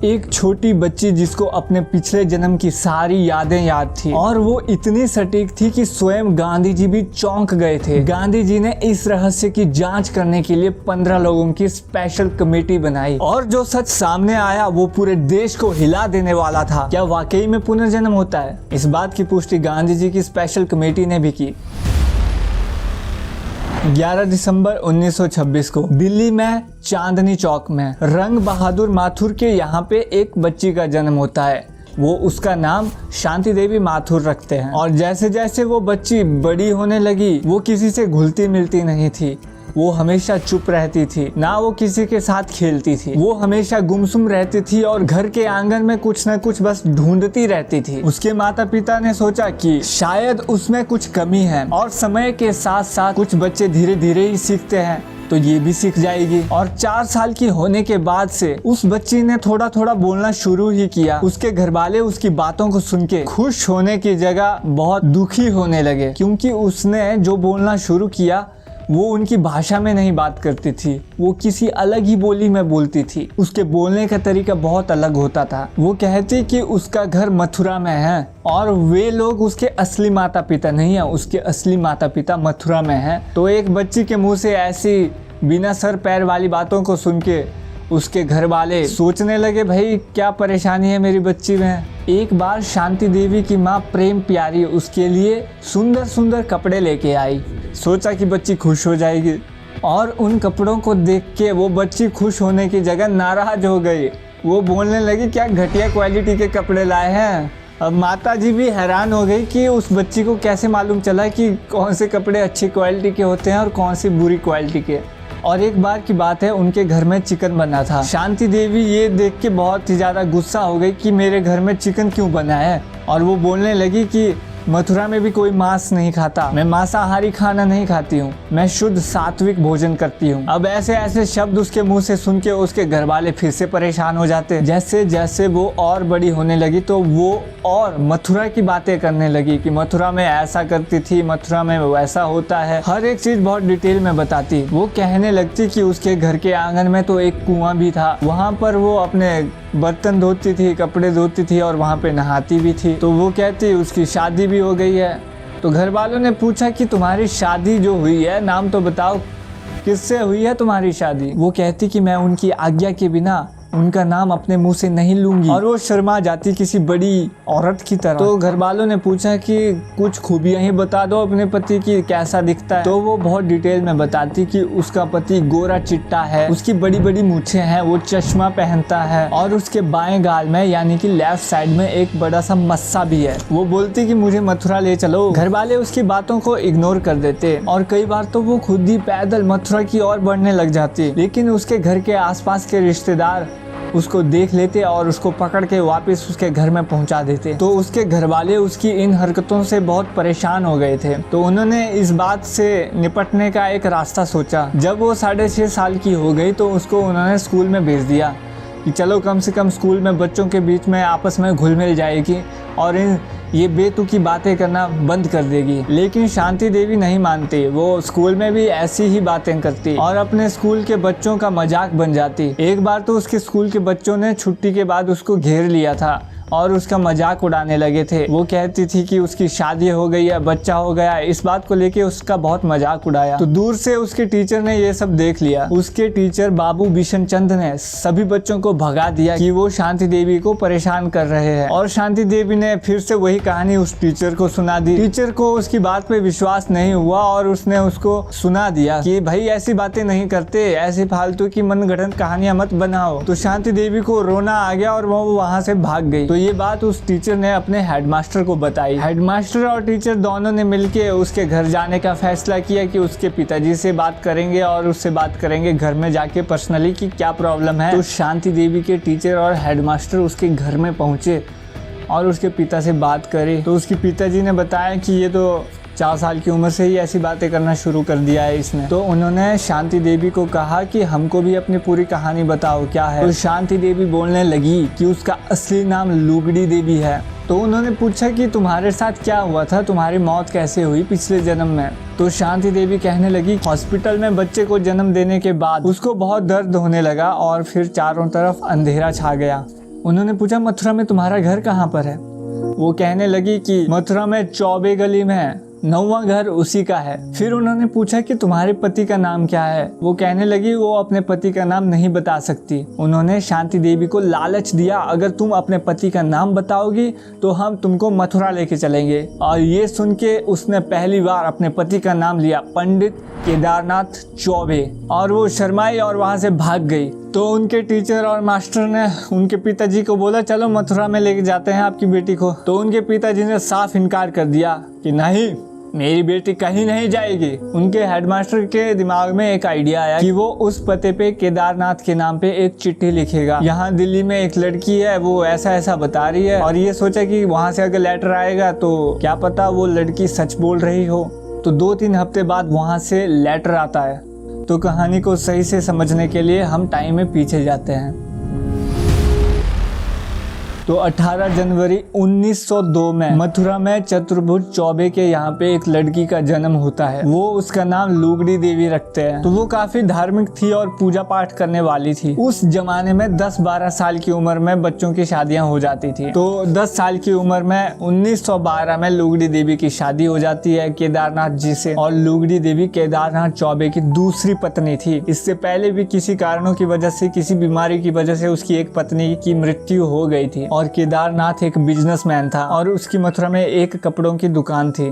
एक छोटी बच्ची जिसको अपने पिछले जन्म की सारी यादें याद थी और वो इतनी सटीक थी कि स्वयं गांधी जी भी चौंक गए थे। गांधी जी ने इस रहस्य की जांच करने के लिए 15 लोगों की स्पेशल कमेटी बनाई और जो सच सामने आया वो पूरे देश को हिला देने वाला था। क्या वाकई में पुनर्जन्म होता है? इस बात की पुष्टि गांधी जी की स्पेशल कमेटी ने भी की। 11 दिसंबर 1926 को दिल्ली में चांदनी चौक में रंग बहादुर माथुर के यहाँ पे एक बच्ची का जन्म होता है। वो उसका नाम शांति देवी माथुर रखते हैं और जैसे जैसे वो बच्ची बड़ी होने लगी वो किसी से घुलती मिलती नहीं थी। वो हमेशा चुप रहती थी, ना वो किसी के साथ खेलती थी। वो हमेशा गुमसुम रहती थी और घर के आंगन में कुछ न कुछ बस ढूंढती रहती थी। उसके माता पिता ने सोचा कि शायद उसमें कुछ कमी है और समय के साथ साथ कुछ बच्चे धीरे धीरे ही सीखते हैं तो ये भी सीख जाएगी। और 4 साल की होने के बाद से उस बच्ची ने थोड़ा थोड़ा बोलना शुरू ही किया। उसके घर वाले उसकी बातों को सुन के खुश होने की जगह बहुत दुखी होने लगे, क्योंकि उसने जो बोलना शुरू किया वो उनकी भाषा में नहीं बात करती थी, वो किसी अलग ही बोली में बोलती थी। उसके बोलने का तरीका बहुत अलग होता था। वो कहती कि उसका घर मथुरा में है और वे लोग उसके असली माता पिता नहीं है, उसके असली माता पिता मथुरा में हैं। तो एक बच्ची के मुंह से ऐसी बिना सर पैर वाली बातों को सुन के उसके घर वाले सोचने लगे, भाई क्या परेशानी है मेरी बच्ची में। एक बार शांति देवी की माँ प्रेम प्यारी उसके लिए सुंदर सुंदर कपड़े लेके आई। सोचा कि बच्ची खुश हो जाएगी और उन कपड़ों को देख के वो बच्ची खुश होने की जगह नाराज हो गई। वो बोलने लगी, क्या घटिया क्वालिटी के कपड़े लाए हैं। अब माता जी भी हैरान हो गई कि उस बच्ची को कैसे मालूम चला कि कौन से कपड़े अच्छी क्वालिटी के होते हैं और कौन सी बुरी क्वालिटी के। और एक बार की बात है, उनके घर में चिकन बना था। शांति देवी ये देख के बहुत ही ज़्यादा गुस्सा हो गई कि मेरे घर में चिकन क्यों बना है, और वो बोलने लगी कि मथुरा में भी कोई मांस नहीं खाता, मैं मांसाहारी खाना नहीं खाती हूँ, मैं शुद्ध सात्विक भोजन करती हूँ। अब ऐसे ऐसे शब्द उसके मुंह से सुन के उसके घर वाले फिर से परेशान हो जाते। जैसे जैसे वो और बड़ी होने लगी तो वो और मथुरा की बातें करने लगी कि मथुरा में ऐसा करती थी, मथुरा में वैसा होता है, हर एक चीज बहुत डिटेल में बताती। वो कहने लगती कि उसके घर के आंगन में तो एक कुआं भी था, वहाँ पर वो अपने बर्तन धोती थी, कपड़े धोती थी और वहाँ पे नहाती भी थी। तो वो कहती उसकी शादी भी हो गई है। तो घर वालों ने पूछा कि तुम्हारी शादी जो हुई है, नाम तो बताओ, किससे हुई है तुम्हारी शादी। वो कहती कि मैं उनकी आज्ञा के बिना उनका नाम अपने मुंह से नहीं लूंगी, और वो शर्मा जाती किसी बड़ी औरत की तरह। तो घर वालों ने पूछा कि कुछ खूबियां ही बता दो अपने पति की, कैसा दिखता है। तो वो बहुत डिटेल में बताती कि उसका पति गोरा चिट्टा है, उसकी बड़ी बड़ी मूछें हैं, वो चश्मा पहनता है और उसके बाएं गाल में यानी कि लेफ्ट साइड में एक बड़ा सा मस्सा भी है। वो बोलती कि मुझे मथुरा ले चलो। घर वाले उसकी बातों को इग्नोर कर देते और कई बार तो वो खुद ही पैदल मथुरा की ओर बढ़ने लग जाती। लेकिन उसके घर के आसपास के रिश्तेदार उसको देख लेते और उसको पकड़ के वापस उसके घर में पहुंचा देते। तो उसके घर वाले उसकी इन हरकतों से बहुत परेशान हो गए थे। तो उन्होंने इस बात से निपटने का एक रास्ता सोचा। जब वो 6.5 साल की हो गई तो उसको उन्होंने स्कूल में भेज दिया कि चलो कम से कम स्कूल में बच्चों के बीच में आपस में घुल मिल जाएगी और ये बेतुकी बातें करना बंद कर देगी। लेकिन शांति देवी नहीं मानती, वो स्कूल में भी ऐसी ही बातें करती और अपने स्कूल के बच्चों का मजाक बन जाती। एक बार तो उसके स्कूल के बच्चों ने छुट्टी के बाद उसको घेर लिया था और उसका मजाक उड़ाने लगे थे। वो कहती थी कि उसकी शादी हो गई है, बच्चा हो गया, इस बात को लेके उसका बहुत मजाक उड़ाया। तो दूर से उसके टीचर ने ये सब देख लिया। उसके टीचर बाबू बिशन चंद ने सभी बच्चों को भगा दिया कि वो शांति देवी को परेशान कर रहे हैं, और शांति देवी ने फिर से वही कहानी उस टीचर को सुना दी। टीचर को उसकी बात पे विश्वास नहीं हुआ और उसने उसको सुना दिया कि भाई ऐसी बातें नहीं करते, ऐसी फालतू की मनगढ़ंत कहानियां मत बनाओ। तो शांति देवी को रोना आ गया और वो वहाँ से भाग गई। ये बात उस टीचर ने अपने हेडमास्टर को बताई। हेडमास्टर और टीचर दोनों ने मिलके उसके घर जाने का फैसला किया कि उसके पिताजी से बात करेंगे और उससे बात करेंगे घर में जाके पर्सनली कि क्या प्रॉब्लम है। तो शांति देवी के टीचर और हेडमास्टर उसके घर में पहुंचे और उसके पिता से बात करी। तो उसके पिताजी ने बताया कि ये तो 4 साल की उम्र से ही ऐसी बातें करना शुरू कर दिया है इसने। तो उन्होंने शांति देवी को कहा कि हमको भी अपनी पूरी कहानी बताओ क्या है। तो शांति देवी बोलने लगी कि उसका असली नाम लुगड़ी देवी है। तो उन्होंने पूछा कि तुम्हारे साथ क्या हुआ था, तुम्हारी मौत कैसे हुई पिछले जन्म में। तो शांति देवी कहने लगी हॉस्पिटल में बच्चे को जन्म देने के बाद उसको बहुत दर्द होने लगा और फिर चारों तरफ अंधेरा छा गया। उन्होंने पूछा मथुरा में तुम्हारा घर कहाँ पर है? वो कहने लगी कि मथुरा में चौबे गली में है, 9वां घर उसी का है। फिर उन्होंने पूछा कि तुम्हारे पति का नाम क्या है? वो कहने लगी वो अपने पति का नाम नहीं बता सकती। उन्होंने शांति देवी को लालच दिया, अगर तुम अपने पति का नाम बताओगी तो हम तुमको मथुरा लेके चलेंगे। और ये सुन के उसने पहली बार अपने पति का नाम लिया, पंडित केदारनाथ चौबे, और वो शर्माई और वहाँ से भाग गई। तो उनके टीचर और मास्टर ने उनके पिताजी को बोला चलो मथुरा में लेके जाते हैं आपकी बेटी को। तो उनके पिताजी ने साफ इनकार कर दिया कि नहीं, मेरी बेटी कहीं नहीं जाएगी। उनके हेडमास्टर के दिमाग में एक आइडिया आया कि वो उस पते पे केदारनाथ के नाम पे एक चिट्ठी लिखेगा। यहाँ दिल्ली में एक लड़की है, वो ऐसा ऐसा बता रही है, और ये सोचा कि वहाँ से अगर लेटर आएगा तो क्या पता वो लड़की सच बोल रही हो। तो 2-3 हफ्ते बाद वहाँ से लेटर आता है। तो कहानी को सही से समझने के लिए हम टाइम में पीछे जाते हैं। तो 18 जनवरी 1902 में मथुरा में चतुर्भुज चौबे के यहाँ पे एक लड़की का जन्म होता है। वो उसका नाम लुगड़ी देवी रखते हैं। तो वो काफी धार्मिक थी और पूजा पाठ करने वाली थी। उस जमाने में 10-12 साल की उम्र में बच्चों की शादियां हो जाती थी। तो 10 साल की उम्र में 1912 में लुगड़ी देवी की शादी हो जाती है केदारनाथ जी से। और लुगड़ी देवी केदारनाथ चौबे की दूसरी पत्नी थी। इससे पहले भी किसी कारणों की वजह से, किसी बीमारी की वजह से उसकी एक पत्नी की मृत्यु हो गई थी। और केदारनाथ एक बिजनेसमैन था और उसकी मथुरा में एक कपड़ों की दुकान थी।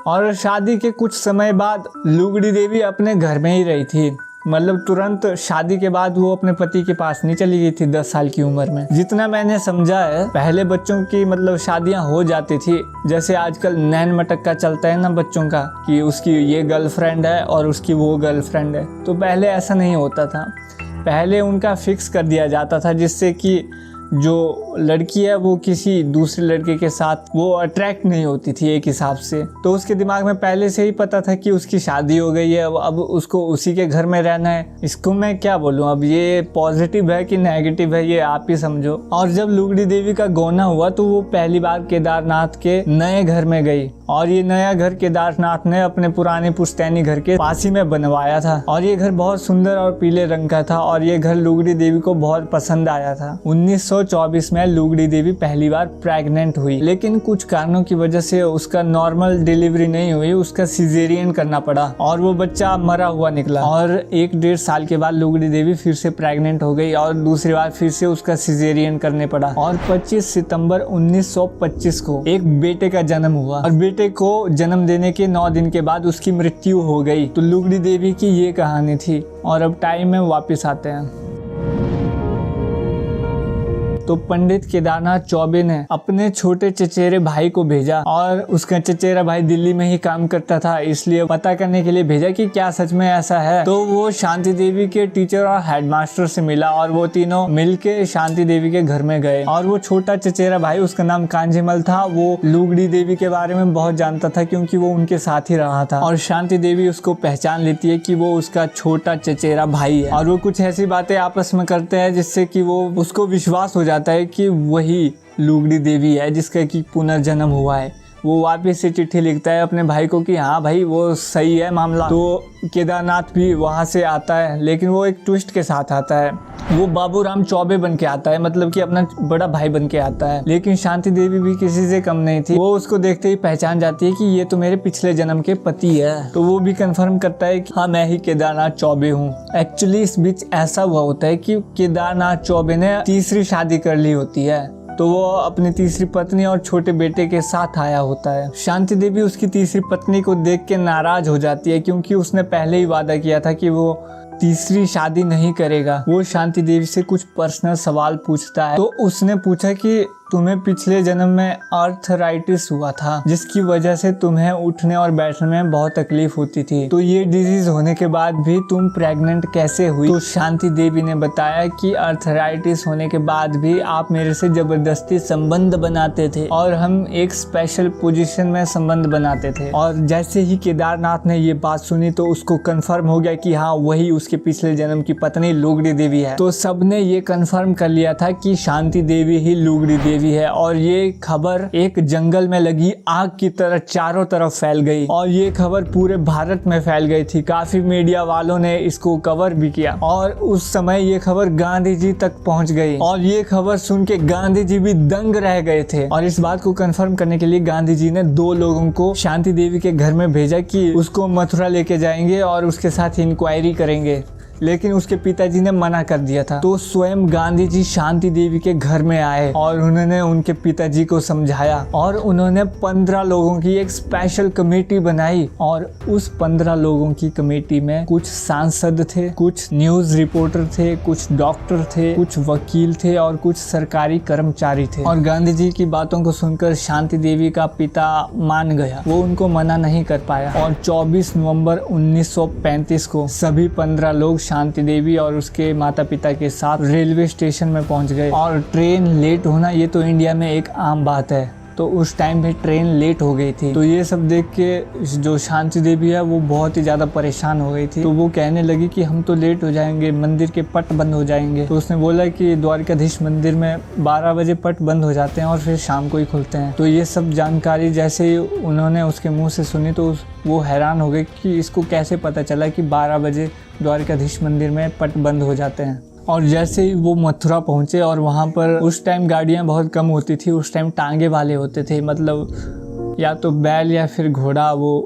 और शादी के कुछ समय बाद लुगड़ी देवी अपने घर में ही रही थी। मतलब तुरंत शादी के बाद वो अपने पति के पास नहीं चली गई थी 10 साल की उम्र में। जितना मैंने समझा है, पहले बच्चों की मतलब शादियां हो जाती थी, जैसे आजकल नैन मटक्का चलता है ना बच्चों का, कि उसकी ये गर्लफ्रेंड है और उसकी वो गर्लफ्रेंड है। तो पहले ऐसा नहीं होता था। पहले उनका फिक्स कर दिया जाता था, जिससे कि जो लड़की है वो किसी दूसरे लड़के के साथ वो अट्रैक्ट नहीं होती थी एक हिसाब से। तो उसके दिमाग में पहले से ही पता था कि उसकी शादी हो गई है, अब उसको उसी के घर में रहना है। इसको मैं क्या बोलूँ, अब ये पॉजिटिव है कि नेगेटिव है ये आप ही समझो। और जब लुगड़ी देवी का गौना हुआ तो वो पहली बार केदारनाथ के नए घर में गई। और ये नया घर केदारनाथ ने अपने पुराने पुश्तैनी घर के पास ही में बनवाया था। और ये घर बहुत सुंदर और पीले रंग का था। और ये घर लुगड़ी देवी को बहुत पसंद आया था। 1924 में लुगड़ी देवी पहली बार प्रेग्नेंट हुई, लेकिन कुछ कारणों की वजह से उसका नॉर्मल डिलीवरी नहीं हुई, उसका सिजेरियन करना पड़ा और वो बच्चा मरा हुआ निकला। और 1-1.5 साल के बाद लुगड़ी देवी फिर से प्रेग्नेंट हो गई और दूसरी बार फिर से उसका सिजेरियन करने पड़ा। और 25 सितंबर 1925 को एक बेटे का जन्म हुआ। और बेटे को जन्म देने के 9 दिन के बाद उसकी मृत्यु हो गई। तो लुगड़ी देवी की ये कहानी थी। और अब टाइम में वापस आते हैं। तो पंडित केदारनाथ चौबे ने अपने छोटे चचेरे भाई को भेजा। और उसका चचेरा भाई दिल्ली में ही काम करता था, इसलिए पता करने के लिए भेजा कि क्या सच में ऐसा है। तो वो शांति देवी के टीचर और हेडमास्टर से मिला और वो तीनों मिलके शांति देवी के घर में गए। और वो छोटा चचेरा भाई, उसका नाम कांजीमल था, वो लुगड़ी देवी के बारे में बहुत जानता था क्योंकि वो उनके साथ ही रहा था। और शांति देवी उसको पहचान लेती है कि वो उसका छोटा चचेरा भाई है। और वो कुछ ऐसी बातें आपस में करते हैं जिससे कि वो उसको विश्वास हो जाता है कि वही लुगड़ी देवी है जिसका कि पुनर्जन्म हुआ है। वो वापस से चिट्ठी लिखता है अपने भाई को कि हाँ भाई वो सही है मामला। तो केदारनाथ भी वहाँ से आता है, लेकिन वो एक ट्विस्ट के साथ आता है। वो बाबूराम चौबे बन के आता है, मतलब कि अपना बड़ा भाई बन के आता है। लेकिन शांति देवी भी किसी से कम नहीं थी। वो उसको देखते ही पहचान जाती है कि ये तो मेरे पिछले जन्म के पति है। तो वो भी कंफर्म करता है कि हाँ मैं ही केदारनाथ चौबे हूँ। एक्चुअली इस बीच ऐसा हुआ होता है कि केदारनाथ चौबे ने तीसरी शादी कर ली होती है। तो वो अपनी तीसरी पत्नी और छोटे बेटे के साथ आया होता है। शांति देवी उसकी तीसरी पत्नी को देख के नाराज हो जाती है क्योंकि उसने पहले ही वादा किया था कि वो तीसरी शादी नहीं करेगा। वो शांति देवी से कुछ पर्सनल सवाल पूछता है। तो उसने पूछा कि तुम्हें पिछले जन्म में आर्थराइटिस हुआ था जिसकी वजह से तुम्हें उठने और बैठने में बहुत तकलीफ होती थी। तो ये डिजीज होने के बाद भी तुम प्रेग्नेंट कैसे हुई? तो शांति देवी ने बताया कि आर्थराइटिस होने के बाद भी आप मेरे से जबरदस्ती संबंध बनाते थे और हम एक स्पेशल पोजीशन में संबंध बनाते थे। और जैसे ही केदारनाथ ने ये बात सुनी तो उसको कंफर्म हो गया कि हाँ वही उसके पिछले जन्म की पत्नी लुगड़ी देवी है। तो सबने ये कंफर्म कर लिया था कि शांति देवी ही लुगड़ी देवी देवी है। और ये खबर एक जंगल में लगी आग की तरह चारों तरफ फैल गई और ये खबर पूरे भारत में फैल गई थी। काफी मीडिया वालों ने इसको कवर भी किया और उस समय ये खबर गांधी जी तक पहुंच गई और ये खबर सुन के गांधी जी भी दंग रह गए थे। और इस बात को कंफर्म करने के लिए गांधी जी ने 2 लोगों को शांति देवी के घर में भेजा कि उसको मथुरा लेके जाएंगे और उसके साथ इंक्वायरी करेंगे, लेकिन उसके पिताजी ने मना कर दिया था। तो स्वयं गांधी जी शांति देवी के घर में आए और उन्होंने उनके पिताजी को समझाया और उन्होंने 15 लोगों की एक स्पेशल कमेटी बनाई और उस 15 लोगों की कमेटी में कुछ सांसद थे, कुछ न्यूज रिपोर्टर थे, कुछ डॉक्टर थे, कुछ वकील थे और कुछ सरकारी कर्मचारी थे। और गांधी जी की बातों को सुनकर शांति देवी का पिता मान गया, वो उनको मना नहीं कर पाया। और 24 नवंबर 1935 को सभी 15 लोग शांति देवी और उसके माता पिता के साथ रेलवे स्टेशन में पहुंच गए। और ट्रेन लेट होना ये तो इंडिया में एक आम बात है, तो उस टाइम पे ट्रेन लेट हो गई थी। तो ये सब देख के जो शांति देवी है वो बहुत ही ज़्यादा परेशान हो गई थी। तो वो कहने लगी कि हम तो लेट हो जाएंगे, मंदिर के पट बंद हो जाएंगे। तो उसने बोला कि द्वारकाधीश मंदिर में 12 बजे पट बंद हो जाते हैं और फिर शाम को ही खुलते हैं। तो ये सब जानकारी जैसे ही उन्होंने उसके मुँह से सुनी तो वो हैरान हो गए कि इसको कैसे पता चला कि 12 बजे द्वारकाधीश मंदिर में पट बंद हो जाते हैं। और जैसे ही वो मथुरा पहुंचे और वहाँ पर उस टाइम गाड़ियाँ बहुत कम होती थी, उस टाइम टांगे वाले होते थे, मतलब या तो बैल या फिर घोड़ा वो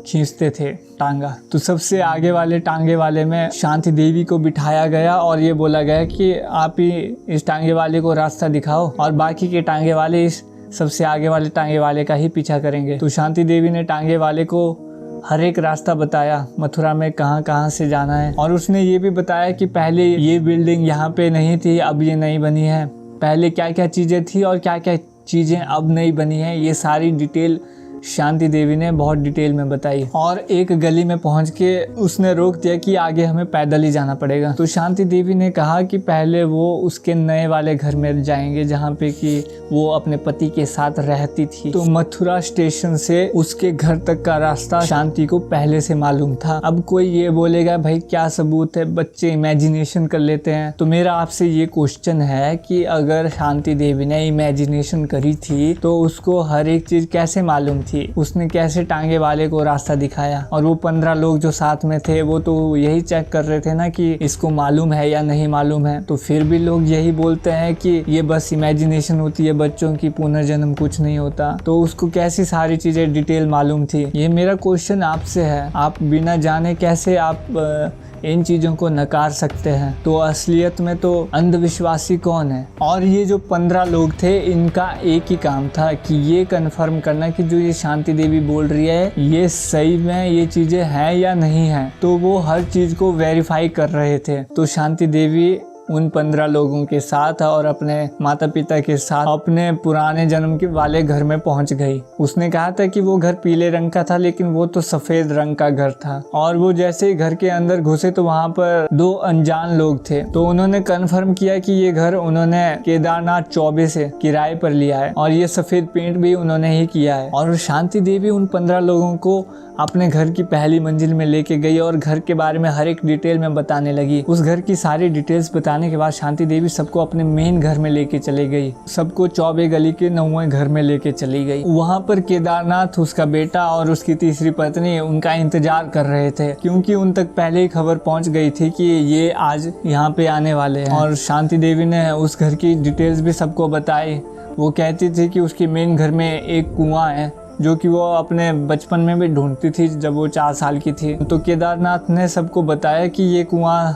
खींचते थे टांगा। तो सबसे आगे वाले टांगे वाले में शांति देवी को बिठाया गया और ये बोला गया कि आप ही इस टांगे वाले को रास्ता दिखाओ और बाकी के टांगे वाले इस सबसे आगे वाले टांगे वाले का ही पीछा करेंगे। तो शांति देवी ने टांगे वाले को हर एक रास्ता बताया मथुरा में कहाँ कहाँ से जाना है। और उसने ये भी बताया कि पहले ये बिल्डिंग यहाँ पे नहीं थी, अब ये नई बनी है, पहले क्या क्या चीज़ें थी और क्या क्या चीज़ें अब नई बनी है। ये सारी डिटेल शांति देवी ने बहुत डिटेल में बताई। और एक गली में पहुंच के उसने रोक दिया कि आगे हमें पैदल ही जाना पड़ेगा। तो शांति देवी ने कहा कि पहले वो उसके नए वाले घर में जाएंगे जहाँ पे कि वो अपने पति के साथ रहती थी। तो मथुरा स्टेशन से उसके घर तक का रास्ता शांति को पहले से मालूम था। अब कोई ये बोलेगा भाई क्या सबूत है, बच्चे इमेजिनेशन कर लेते हैं। तो मेरा आपसे ये क्वेश्चन है कि अगर शांति देवी ने इमेजिनेशन करी थी तो उसको हर एक चीज कैसे मालूम थी, उसने कैसे टांगे वाले को रास्ता दिखाया। और वो 15 लोग जो साथ में थे वो तो यही चेक कर रहे थे ना कि इसको मालूम है या नहीं मालूम है। तो फिर भी लोग यही बोलते हैं कि ये बस इमेजिनेशन होती है, बच्चों की पुनर्जन्म कुछ नहीं होता। तो उसको कैसी सारी चीजें डिटेल मालूम थी, ये मेरा क्वेश्चन आपसे है। आप बिना जाने कैसे आप इन चीज़ों को नकार सकते हैं। तो असलियत में तो अंधविश्वासी कौन है। और ये जो 15 लोग थे इनका एक ही काम था कि ये कंफर्म करना कि जो ये शांति देवी बोल रही है ये सही में ये चीज़ें हैं या नहीं हैं। तो वो हर चीज़ को वेरीफाई कर रहे थे। तो शांति देवी उन 15 लोगों के साथ और अपने माता पिता के साथ अपने पुराने जन्म के वाले घर में पहुंच गई। उसने कहा था कि वो घर पीले रंग का था लेकिन वो तो सफेद रंग का घर था। और वो जैसे ही घर के अंदर घुसे तो वहाँ पर 2 अनजान लोग थे। तो उन्होंने कन्फर्म किया कि ये घर उन्होंने केदारनाथ चौबे से किराए पर लिया है और ये सफेद पेंट भी उन्होंने ही किया है। और शांति देवी उन 15 लोगों को अपने घर की पहली मंजिल में लेके गई और घर के बारे में हर एक डिटेल में बताने लगी। उस घर की सारी डिटेल्स बताने के बाद शांति देवी सबको अपने मेन घर में लेके चली गई, सबको चौबे गली के 9वें घर में लेके चली गई। वहाँ पर केदारनाथ, उसका बेटा और उसकी तीसरी पत्नी उनका इंतजार कर रहे थे क्योंकि उन तक पहले ही खबर पहुँच गई थी कि ये आज यहाँ पे आने वाले हैं। और शांति देवी ने उस घर की डिटेल्स भी सबको बताई। वो कहती थी कि उसके मेन घर में एक कुआं है जो कि वो अपने बचपन में भी ढूंढती थी जब वो 4 साल की थी। तो केदारनाथ ने सबको बताया कि ये कुआं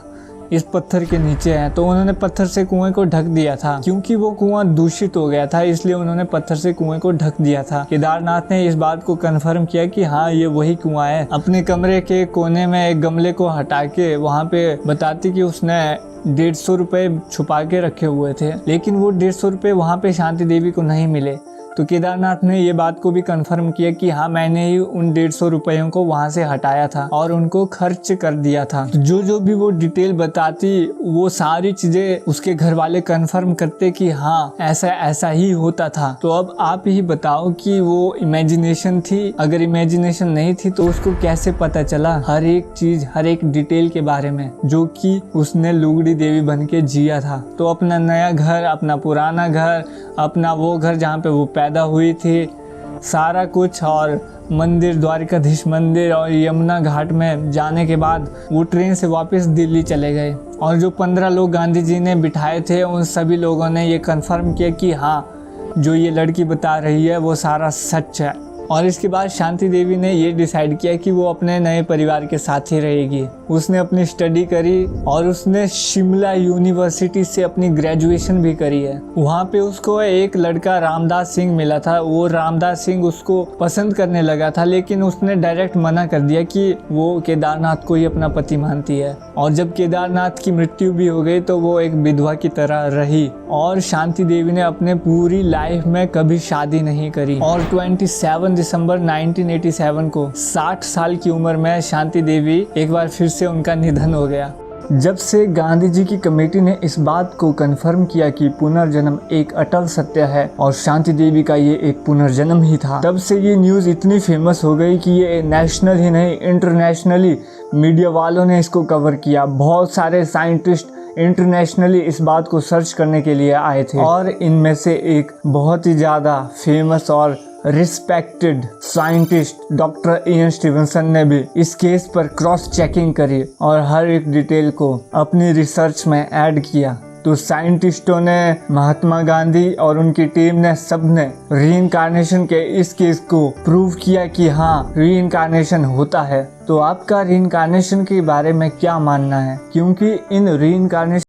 इस पत्थर के नीचे है। तो उन्होंने पत्थर से कुएं को ढक दिया था क्योंकि वो कुआं दूषित हो गया था, इसलिए उन्होंने पत्थर से कुएं को ढक दिया था। केदारनाथ ने इस बात को कंफर्म किया कि हाँ ये वही कुआं है। अपने कमरे के कोने में एक गमले को हटा के वहाँ पे बताती कि उसने 150 रुपए छुपा के रखे हुए थे, लेकिन वो 150 रुपए वहाँ पे शांति देवी को नहीं मिले। तो केदारनाथ ने ये बात को भी कंफर्म किया कि हाँ मैंने ही उन 150 रुपयों को वहाँ से हटाया था और उनको खर्च कर दिया था। तो जो भी वो डिटेल बताती वो सारी चीजें उसके घर वाले कंफर्म करते कि हाँ ऐसा ही होता था। तो अब आप ही बताओ कि वो इमेजिनेशन थी, अगर इमेजिनेशन नहीं थी तो उसको कैसे पता चला हर एक चीज, हर एक डिटेल के बारे में जो कि उसने लुगड़ी देवी बन के जिया था। तो अपना नया घर, अपना पुराना घर अपना वो घर जहाँ पे वो पैदा हुई थी, सारा कुछ, और मंदिर, द्वारिकाधीश मंदिर और यमुना घाट में जाने के बाद वो ट्रेन से वापस दिल्ली चले गए। और जो 15 लोग गांधी जी ने बिठाए थे उन सभी लोगों ने ये कंफर्म किया कि हाँ, जो ये लड़की बता रही है वो सारा सच है। और इसके बाद शांति देवी ने ये डिसाइड किया कि वो अपने नए परिवार के साथ ही रहेगी। उसने अपनी स्टडी करी और उसने शिमला यूनिवर्सिटी से अपनी ग्रेजुएशन भी करी है। वहाँ पे उसको एक लड़का रामदास सिंह मिला था। वो रामदास सिंह उसको पसंद करने लगा था, लेकिन उसने डायरेक्ट मना कर दिया कि वो केदारनाथ को ही अपना पति मानती है। और जब केदारनाथ की मृत्यु भी हो गई तो वो एक विधवा की तरह रही। और शांति देवी ने अपने पूरी लाइफ में कभी शादी नहीं करी। और 27 दिसंबर 1987 को 60 साल की उम्र में शांति देवी एक बार फिर से उनका निधन हो गया। जब से गांधी जी की कमेटी ने इस बात को कंफर्म किया कि पुनर्जन्म एक अटल सत्य है और शांति देवी का ये एक पुनर्जन्म ही था, तब से ये न्यूज़ इतनी फेमस हो गई कि ये नेशनल ही नहीं, इंटरनेशनली मीडिया वालों ने इसको कवर किया। बहुत सारे साइंटिस्ट इंटरनेशनली इस बात को सर्च करने के लिए आए थे। और इनमें से एक बहुत ही ज़्यादा फेमस और respected scientist doctor Ian Stevenson ने भी इस केस पर क्रॉस चेकिंग करी और हर एक डिटेल को अपनी रिसर्च में ऐड किया। तो साइंटिस्टों ने, महात्मा गांधी और उनकी टीम ने, सबने रीइंकार्नेशन के इस केस को प्रूव किया कि हाँ, रीइंकार्नेशन होता है। तो आपका रीइंकार्नेशन के बारे में क्या मानना है? क्योंकि इन रीइंकार्नेशन